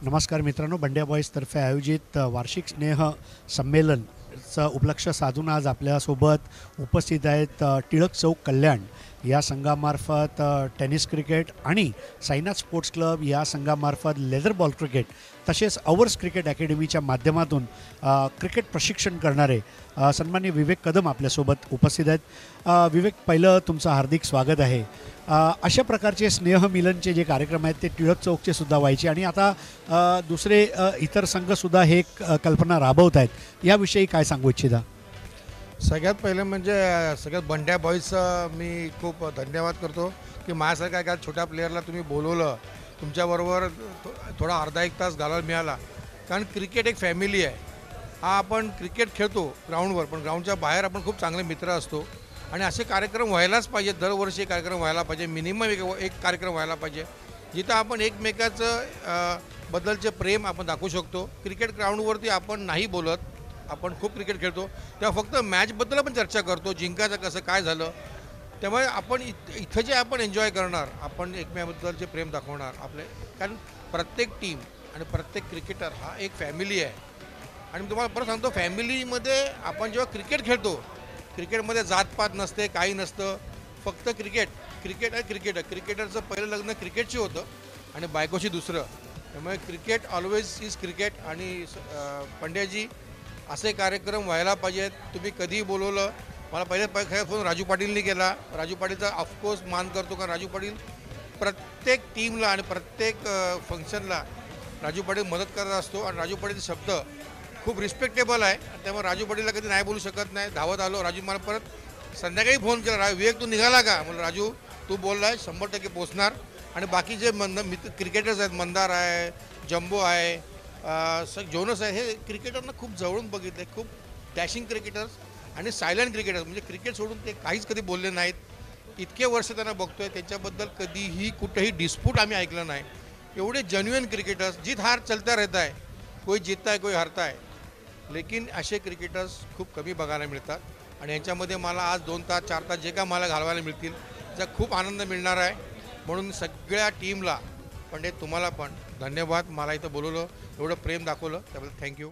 नमस्कार मित्रांनो, बंड्या बॉईजतर्फे आयोजित वार्षिक स्नेह संमेलनचं उपलक्ष्य साधून आज आपल्यासोबत उपस्थित आहेत टिळक चौक कल्याण या संघामार्फत टेनिस क्रिकेट आणि साईनाथ स्पोर्ट्स क्लब या संघामार्फत लेदर बॉल क्रिकेट तसेच अवर्स क्रिकेट अकॅडमीच्या माध्यमातून क्रिकेट प्रशिक्षण करणारे सन्मान्य विवेक कदम आपल्यासोबत उपस्थित आहेत। विवेक, पहिलं तुमचं हार्दिक स्वागत आहे। अशा प्रकारचे स्नेहमिलनचे जे कार्यक्रम आहेत ते टिळक चौकचे सुद्धा व्हायचे आणि आता दुसरे इतर संघसुद्धा हे कल्पना राबवत आहेत, याविषयी काय सांगू इच्छिता? सगळ्यात पहिलं म्हणजे सगळ्यात बंड्या बॉईजचं मी खूप धन्यवाद करतो की माझ्यासारख्या एका छोट्या प्लेयरला तुम्ही बोलवलं, तुमच्याबरोबर थोडा अर्धा एक तास घालवायला मिळाला। कारण क्रिकेट एक फॅमिली आहे। हा आपण क्रिकेट खेळतो ग्राउंडवर, पण ग्राउंडच्या बाहेर आपण खूप चांगले मित्र असतो आणि असे कार्यक्रम व्हायलाच पाहिजे। दरवर्षी कार्यक्रम व्हायला पाहिजे, मिनिमम एक कार्यक्रम व्हायला पाहिजे जिथं आपण एकमेकाचं बद्दलचे प्रेम आपण दाखवू शकतो। क्रिकेट ग्राउंडवरती आपण नाही बोलत, आपण खूप क्रिकेट खेळतो तेव्हा फक्त मॅचबद्दल आपण चर्चा करतो, जिंकायचं कसं काय झालं। त्यामुळे आपण इथं जे आपण एन्जॉय करणार, आपण एकमेकांबद्दलचे प्रेम दाखवणार आपले, कारण प्रत्येक टीम आणि प्रत्येक क्रिकेटर हा एक फॅमिली आहे। आणि मी तुम्हाला परत सांगतो, फॅमिलीमध्ये आपण जेव्हा क्रिकेट खेळतो, क्रिकेटमध्ये जातपात नसते, काही नसतं, फक्त क्रिकेट आहे। क्रिकेटरचं पहिलं लग्न क्रिकेटशी होतं आणि बायकोशी दुसरं। त्यामुळे क्रिकेट ऑलवेज इज क्रिकेट। आणि पंड्याजी, असे कार्यक्रम व्हायला पाहिजेत। तुम्ही कधीही बोलवलं, मला पहिले फोन राजू पाटीलनी केला। राजू पाटीलचा ऑफकोर्स मान करतो, कारण राजू पाटील प्रत्येक टीमला आणि प्रत्येक फंक्शनला राजू पाटील मदत करत असतो आणि राजू पाटीलचे शब्द खूप रिस्पेक्टेबल आहे। त्यामुळे राजू पाटीलला कधी नाही बोलू शकत नाही। धावत आलो, राजू मला परत संध्याकाळी फोन केला, विवेक तू निघाला का? म्हणलं राजू तू बोललाय 100% पोचणार। आणि बाकी जे मित्र क्रिकेटर्स आहेत, मंदार आहे, जम्बो आहे, जोनस आहे, हे क्रिकेटरना खूप जवळून बघितले, खूप डॅशिंग क्रिकेटर्स आणि सायलेंट क्रिकेटर्स, म्हणजे क्रिकेट सोडून ते काहीच कधी बोलले नाहीत। इतके वर्ष त्यांना बघतोय, त्यांच्याबद्दल कधीही कुठेही डिस्प्यूट आम्ही ऐकलं नाही। एवढे जेन्युइन क्रिकेटर्स, जीत हार चलता रहता है, कोई जीतता है कोई हारता है, लेकिन असे क्रिकेटर्स खूप कमी बघायला मिळतात। आणि यांच्यामध्ये मला आज 2 तास 4 तास जे का मला घालवायला मिळतील त्याचा खूप आनंद मिळणार आहे। म्हणून सगळ्या टीमला, पंडित तुम्हाला पण धन्यवाद, मला इथं बोलवलं, एवढं प्रेम दाखवलं त्याबद्दल थँक्यू।